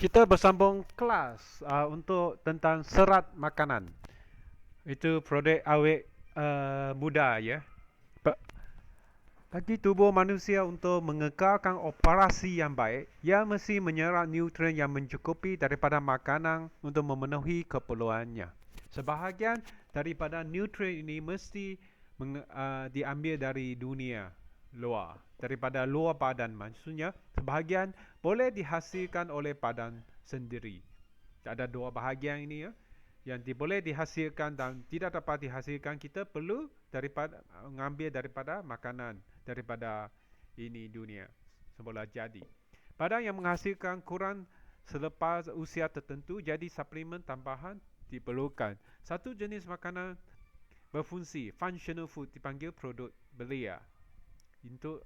Kita bersambung kelas untuk tentang serat makanan. Itu produk awet muda ya. Ba- Bagi tubuh manusia untuk mengekalkan operasi yang baik, ia mesti menyerap nutrien yang mencukupi daripada makanan untuk memenuhi keperluannya. Sebahagian daripada nutrien ini mesti diambil dari dunia luar, daripada luar badan. Maksudnya, sebahagian boleh dihasilkan oleh badan sendiri. Ada dua bahagian ini ya. Yang boleh dihasilkan dan tidak dapat dihasilkan, kita perlu daripada mengambil daripada makanan, daripada ini dunia semula jadi. Badan yang menghasilkan kurang selepas usia tertentu, jadi suplemen tambahan diperlukan. Satu jenis makanan berfungsi, functional food, dipanggil produk belia. Untuk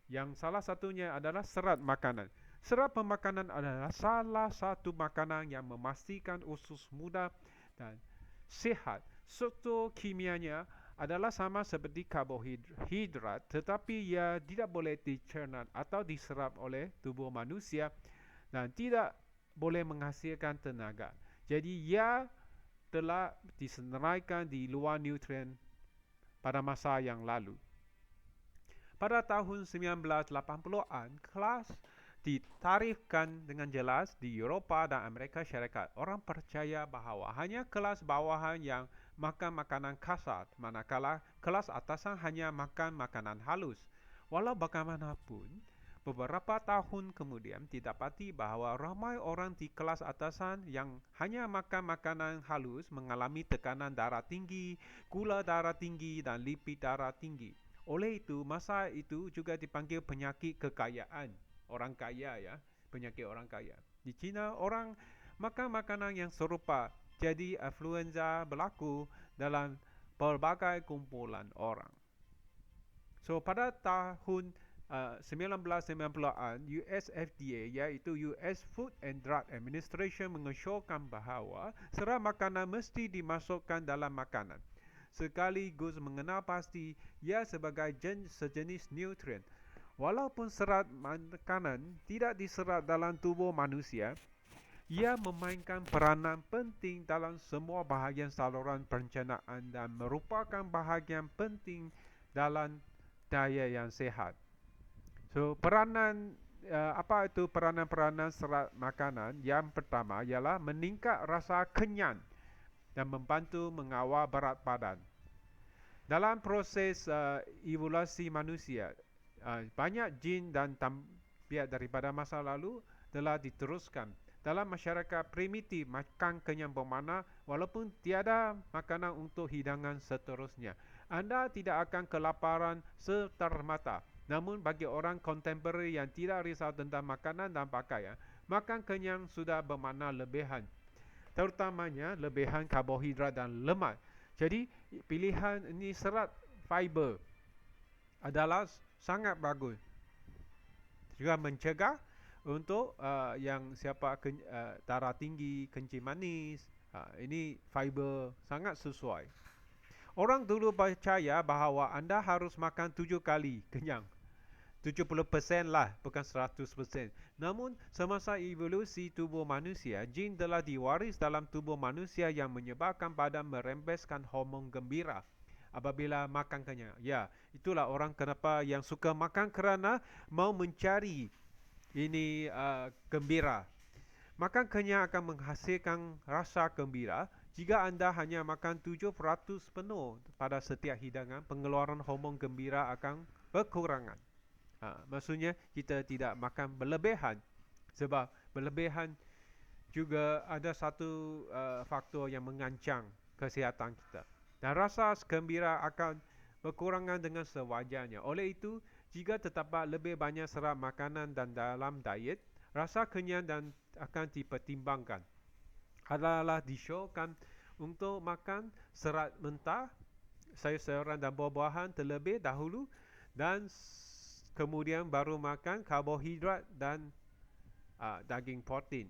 yang salah satunya adalah serat makanan. Serat pemakanan adalah salah satu makanan yang memastikan usus muda dan sihat. Struktur kimianya adalah sama seperti karbohidrat, tetapi ia tidak boleh dicerna atau diserap oleh tubuh manusia dan tidak boleh menghasilkan tenaga. Jadi ia telah disenaraikan di luar nutrien pada masa yang lalu. Pada tahun 1980-an, kelas ditarifkan dengan jelas di Eropah dan Amerika Syarikat. Orang percaya bahawa hanya kelas bawahan yang makan makanan kasar, manakala kelas atasan hanya makan makanan halus. Walau bagaimanapun, beberapa tahun kemudian didapati bahawa ramai orang di kelas atasan yang hanya makan makanan halus mengalami tekanan darah tinggi, gula darah tinggi dan lipid darah tinggi. Oleh itu, masa itu juga dipanggil penyakit kekayaan. Orang kaya ya, penyakit orang kaya. Di China, orang makan makanan yang serupa. Jadi, influenza berlaku dalam pelbagai kumpulan orang. So, pada tahun 1990-an, US FDA iaitu US Food and Drug Administration mengesyorkan bahawa serat makanan mesti dimasukkan dalam makanan, sekaligus mengenal pasti ia sebagai sejenis nutrien. Walaupun serat makanan tidak diserap dalam tubuh manusia, ia memainkan peranan penting dalam semua bahagian saluran pencernaan dan merupakan bahagian penting dalam diet yang sihat. So, apa itu peranan-peranan serat makanan? Yang pertama ialah meningkat rasa kenyang dan membantu mengawal berat badan. Dalam proses evolusi manusia, banyak jin dan tabiat daripada masa lalu telah diteruskan. Dalam masyarakat primitif, makan kenyang bermakna walaupun tiada makanan untuk hidangan seterusnya, anda tidak akan kelaparan serta-merta. Namun bagi orang kontemporari yang tidak risau tentang makanan dan pakaian, makan kenyang sudah bermakna lebihan, terutamanya lebihan karbohidrat dan lemak. Jadi pilihan ini serat fiber adalah sangat bagus. Juga mencegah untuk yang siapa darah tinggi, kencing manis. Ini fiber sangat sesuai. Orang dulu percaya bahawa anda harus makan 7 kali kenyang. 70% lah, bukan 100%. Namun, semasa evolusi tubuh manusia, jin telah diwaris dalam tubuh manusia yang menyebabkan badan merembeskan hormon gembira apabila makan kenyang. Ya, itulah orang kenapa yang suka makan kerana mau mencari ini gembira. Makan kenyang akan menghasilkan rasa gembira. Jika anda hanya makan 7% penuh pada setiap hidangan, pengeluaran hormon gembira akan berkurangan. Maksudnya kita tidak makan berlebihan, sebab berlebihan juga ada satu faktor yang mengancam kesihatan kita. Dan rasa gembira akan berkurangan dengan sewajarnya. Oleh itu, jika terdapat lebih banyak serat makanan dan dalam diet, rasa kenyang dan akan dipertimbangkan. Adalah disyorkan untuk makan serat mentah, sayur-sayuran dan buah-buahan terlebih dahulu dan kemudian baru makan karbohidrat dan daging protein.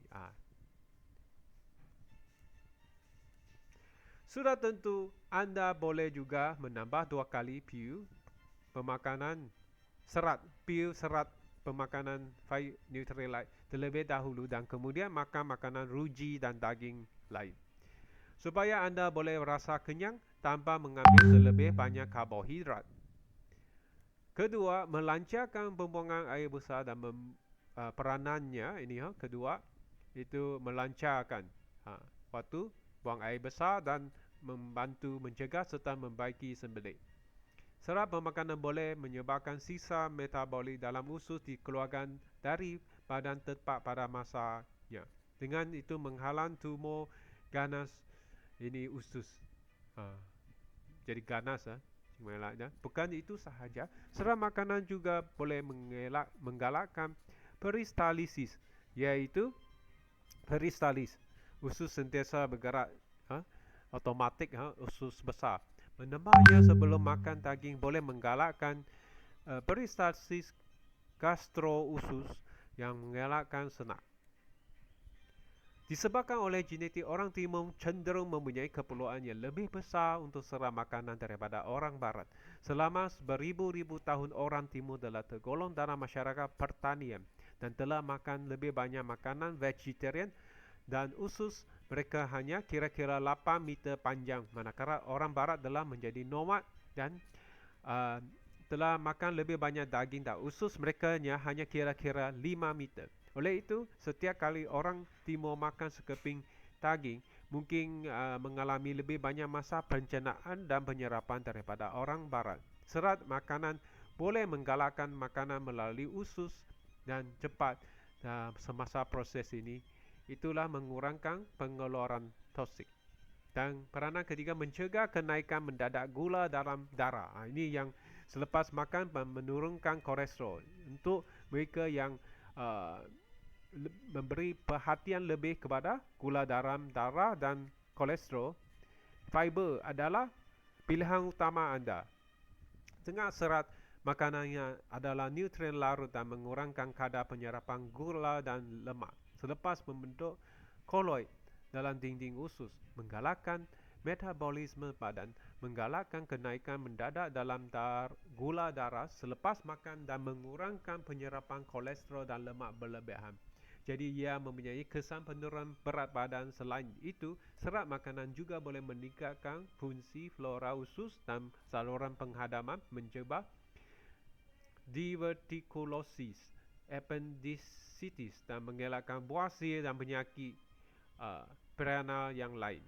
Sudah tentu anda boleh juga menambah 2 kali pil pemakanan serat, pil serat pemakanan five Nutrilite terlebih dahulu dan kemudian makan makanan ruji dan daging lain. Supaya anda boleh rasa kenyang tanpa mengambil terlebih banyak karbohidrat. Kedua, melancarkan pembuangan air besar dan peranannya ini kedua itu melancarkan waktu buang air besar dan membantu mencegah serta membaiki sembelit. Serat pemakanan boleh menyebabkan sisa metabolik dalam usus dikeluarkan dari badan tepat pada masanya. Dengan itu menghalang tumor ganas ini usus. Jadi ganas mengelaknya. Bukan itu sahaja, serat makanan juga boleh menggalakkan peristalsis, iaitu peristalis. Usus sentiasa bergerak otomatik usus besar. Menambahnya sebelum makan daging boleh menggalakkan peristalsis gastro-usus yang mengelakkan senak. Disebabkan oleh genetik, orang timur cenderung mempunyai keperluan yang lebih besar untuk serat makanan daripada orang barat. Selama beribu-ribu tahun orang timur telah tergolong dalam masyarakat pertanian dan telah makan lebih banyak makanan vegetarian dan usus mereka hanya kira-kira 8 meter panjang, manakala orang barat telah menjadi nomad dan telah makan lebih banyak daging dan usus mereka hanya kira-kira 5 meter. Oleh itu, setiap kali orang timur makan sekeping daging, mungkin mengalami lebih banyak masa pencernaan dan penyerapan daripada orang barat. Serat makanan boleh menggalakkan makanan melalui usus dan cepat semasa proses ini. Itulah mengurangkan pengeluaran toksik. Dan peranan ketiga, mencegah kenaikan mendadak gula dalam darah. Ini yang selepas makan menurunkan kolesterol. Untuk mereka yang memberi perhatian lebih kepada gula dalam darah dan kolesterol, fiber adalah pilihan utama anda. Tengah serat makanannya adalah nutrien larut dan mengurangkan kadar penyerapan gula dan lemak. Selepas membentuk koloid dalam dinding usus, menggalakkan metabolisme badan, menggalakkan kenaikan mendadak dalam gula darah selepas makan dan mengurangkan penyerapan kolesterol dan lemak berlebihan. Jadi ia mempunyai kesan penurunan berat badan. Selain itu, serat makanan juga boleh meningkatkan fungsi flora usus dan saluran penghadapan, mencegah divertikulosis, appendicitis dan mengelakkan buasir dan penyakit perenal yang lain.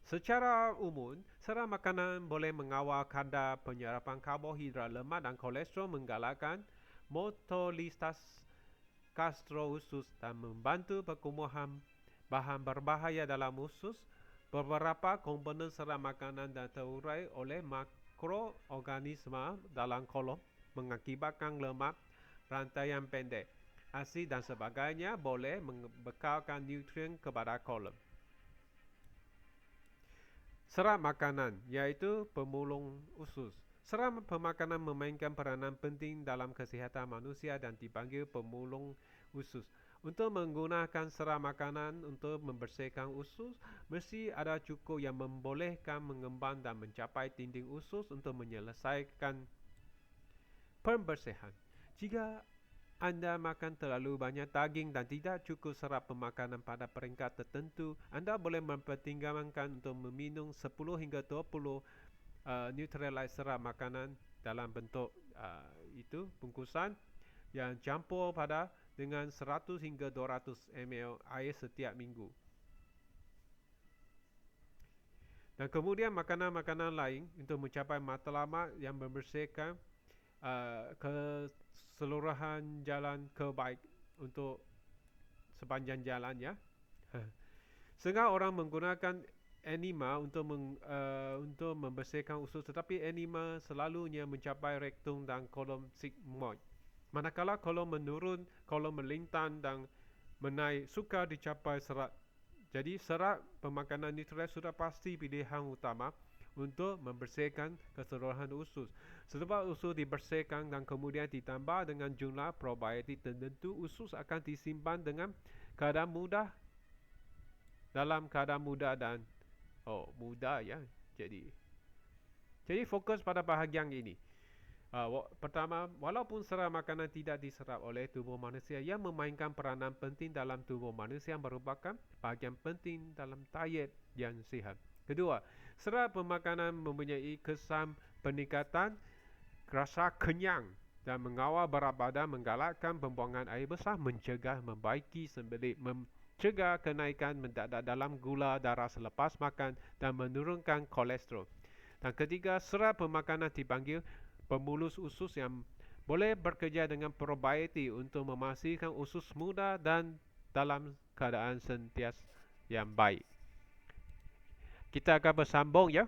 Secara umum, serat makanan boleh mengawal kadar penyerapan karbohidrat, lemak dan kolesterol, menggalakkan motolitas gastro-usus dan membantu pertumbuhan bahan berbahaya dalam usus. Beberapa komponen serat makanan dan terurai oleh mikroorganisma dalam kolom mengakibatkan lemak rantai yang pendek, asid dan sebagainya boleh membekalkan nutrien kepada kolom. Serat makanan, iaitu pemulung usus. Serat pemakanan memainkan peranan penting dalam kesihatan manusia dan dipanggil pemulung usus. Untuk menggunakan serat makanan untuk membersihkan usus, mesti ada cukup yang membolehkan mengembang dan mencapai dinding usus untuk menyelesaikan pembersihan. Jika anda makan terlalu banyak daging dan tidak cukup serat pemakanan pada peringkat tertentu, anda boleh mempertimbangkan untuk meminum 10 hingga 20 Nutrilite serat makanan dalam bentuk itu bungkusan yang campur pada dengan 100 hingga 200 ml air setiap minggu. Dan kemudian makanan-makanan lain untuk mencapai matlamat yang membersihkan keseluruhan jalan kebaik untuk sepanjang jalannya. Setengah orang menggunakan enema untuk membersihkan usus, tetapi enema selalunya mencapai rektum dan kolom sigmoid. Manakala kolom menurun, kolom melintang dan menaik sukar dicapai serat. Jadi serat pemakanan Nutrilite sudah pasti pilihan utama untuk membersihkan keseluruhan usus. Setelah usus dibersihkan dan kemudian ditambah dengan jumlah probiotik tertentu, usus akan disimpan dengan keadaan mudah, dalam keadaan mudah dan mudah ya. Jadi fokus pada bahagian ini. Pertama, walaupun serat makanan tidak diserap oleh tubuh manusia, ia memainkan peranan penting dalam tubuh manusia yang merupakan bahagian penting dalam diet yang sihat. Kedua, serat pemakanan mempunyai kesan peningkatan rasa kenyang dan mengawal berat badan, menggalakkan pembuangan air besar, mencegah membaiki sembelit, mencegah kenaikan mendadak dalam gula darah selepas makan dan menurunkan kolesterol. Dan ketiga, serat pemakanan dipanggil pemulus usus yang boleh bekerja dengan probiotik untuk memastikan usus muda dan dalam keadaan sentiasa yang baik. Kita akan bersambung ya.